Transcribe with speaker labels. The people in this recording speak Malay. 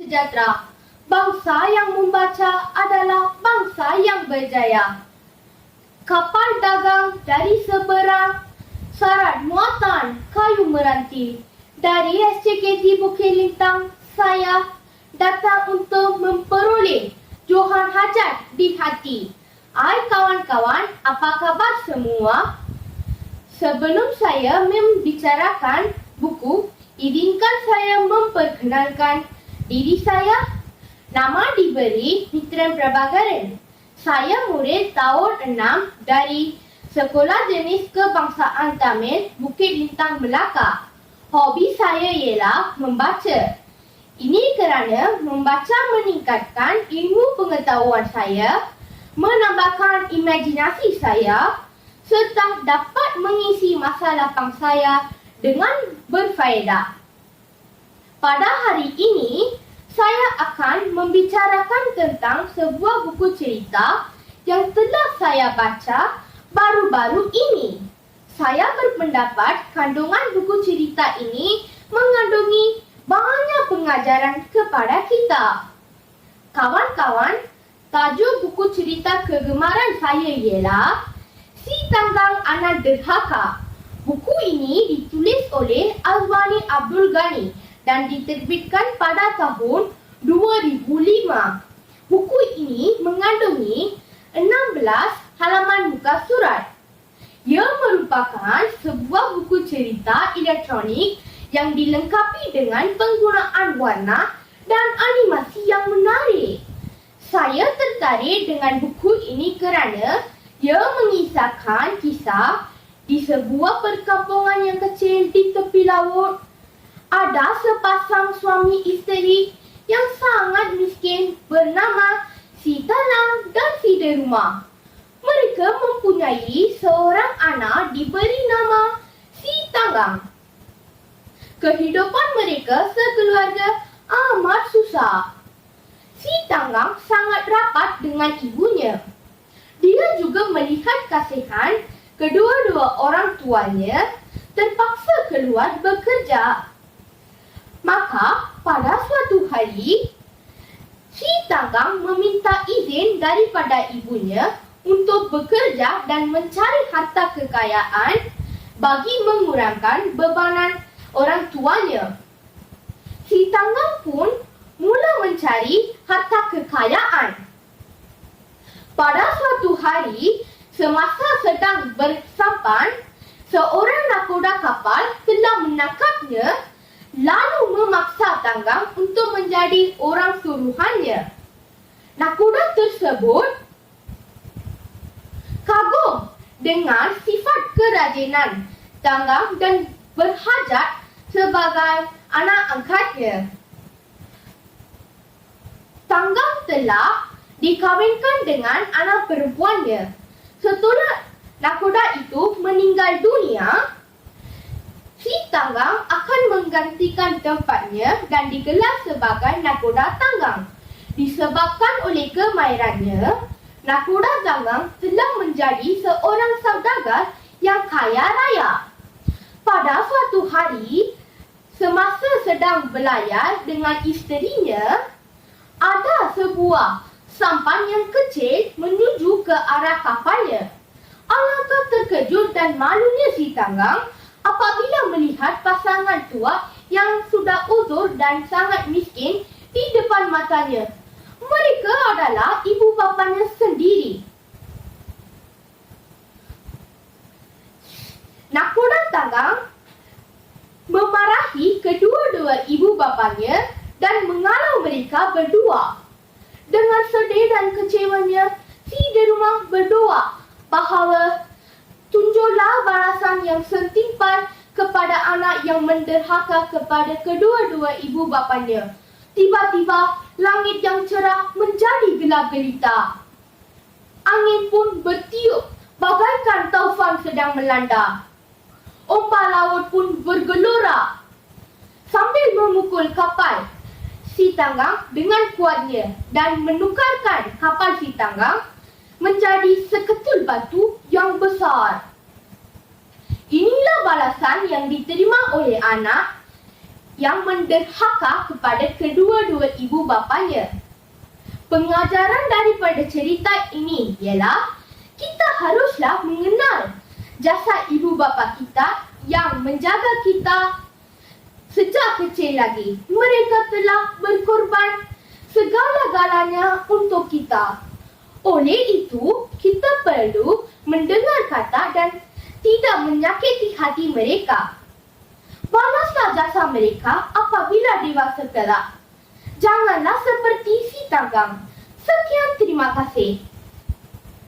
Speaker 1: sejahtera. Bangsa yang membaca adalah bangsa yang berjaya. Kapal dagang dari seberang, syarat muatan kayu meranti. Dari SCKT Bukit Lintang, saya datang untuk memperoleh Johan hajat di hati. Hai kawan-kawan, apa kabar semua? Sebelum saya membicarakan buku, izinkan saya memperkenalkan diri saya. Nama diberi Mitran Prabhakaran. Saya murid tahun 6 dari Sekolah Jenis Kebangsaan Tamil Bukit Lintang, Melaka. Hobi saya ialah membaca. Ini kerana membaca meningkatkan ilmu pengetahuan saya, menambahkan imajinasi saya serta dapat mengisi masa lapang saya dengan berfaedah. Pada hari ini, saya akan membicarakan tentang sebuah buku cerita yang telah saya baca baru-baru ini. Saya berpendapat kandungan buku cerita ini mengandungi banyak pengajaran kepada kita. Kawan-kawan, tajuk buku cerita kegemaran saya ialah Si Tanggang Anak Derhaka. Buku ini ditulis oleh Azwani Abdul Ghani dan diterbitkan pada tahun 2005. Buku ini mengandungi 16 halaman muka surat. Ia merupakan sebuah buku cerita elektronik yang dilengkapi dengan penggunaan warna dan animasi yang menarik. Saya tertarik dengan buku ini kerana ia mengisahkan kisah di sebuah perkampungan yang kecil di tepi laut. Ada sepasang suami isteri yang sangat miskin bernama Si Talang dan Si Deruma. Mereka mempunyai seorang anak diberi nama Si Tanggang. Kehidupan mereka sekeluarga amat susah. Si Tanggang sangat rapat dengan ibunya. Dia juga melihat kasihan kedua-dua orang tuanya terpaksa keluar bekerja. Maka pada suatu hari, Si Tanggang meminta izin daripada ibunya untuk bekerja dan mencari harta kekayaan bagi mengurangkan bebanan orang tuanya. Si Tanggang pun mula mencari harta kekayaan. Pada suatu hari, semasa sedang bersampan, seorang nakoda kapal telah menangkapnya lalu memaksa Tanggang untuk menjadi orang suruhannya. Nakoda tersebut kagum dengan sifat kerajinan Tanggang dan berhajat sebagai anak angkatnya. Tanggang telah dikahwinkan dengan anak perempuannya. Setelah nakoda itu meninggal dunia, Si Tanggang akan menggantikan tempatnya dan digelar sebagai nakoda Tanggang. Disebabkan oleh kemahirannya, nakoda Tanggang telah menjadi seorang saudagar yang kaya raya. Pada suatu hari, semasa sedang berlayar dengan isterinya, ada sebuah sampan yang kecil menuju ke arah kapalnya. Alangkah terkejut dan malunya Si Tanggang apabila melihat pasangan tua yang sudah uzur dan sangat miskin di depan matanya. Mereka adalah ibu bapanya sendiri. Nakoda Tanggang memarahi kedua-dua ibu bapanya dan mengalau mereka berdua. Dengan sedih dan kecewanya, Si Deruma berdoa bahawa tunjuklah balasan yang setimpal kepada anak yang menderhaka kepada kedua-dua ibu bapanya. Tiba-tiba, langit yang cerah menjadi gelap gelita. Angin pun bertiup bagaikan taufan sedang melanda. Ombak laut pun bergelora. Sambil memukul kapal Si Tanggang dengan kuatnya dan menukarkan kapal Si Tanggang menjadi seketul batu yang besar. Inilah balasan yang diterima oleh anak yang menderhaka kepada kedua-dua ibu bapanya. Pengajaran daripada cerita ini ialah kita haruslah mengenal jasa ibu bapa kita yang menjaga kita sejak kecil lagi. Mereka telah berkorban segala-galanya untuk kita. Oleh itu, kita perlu mendengar kata dan tidak menyakiti hati mereka. Balaslah jasa mereka apabila dewasa kelak. Janganlah seperti si Tanggang. Sekian, terima kasih.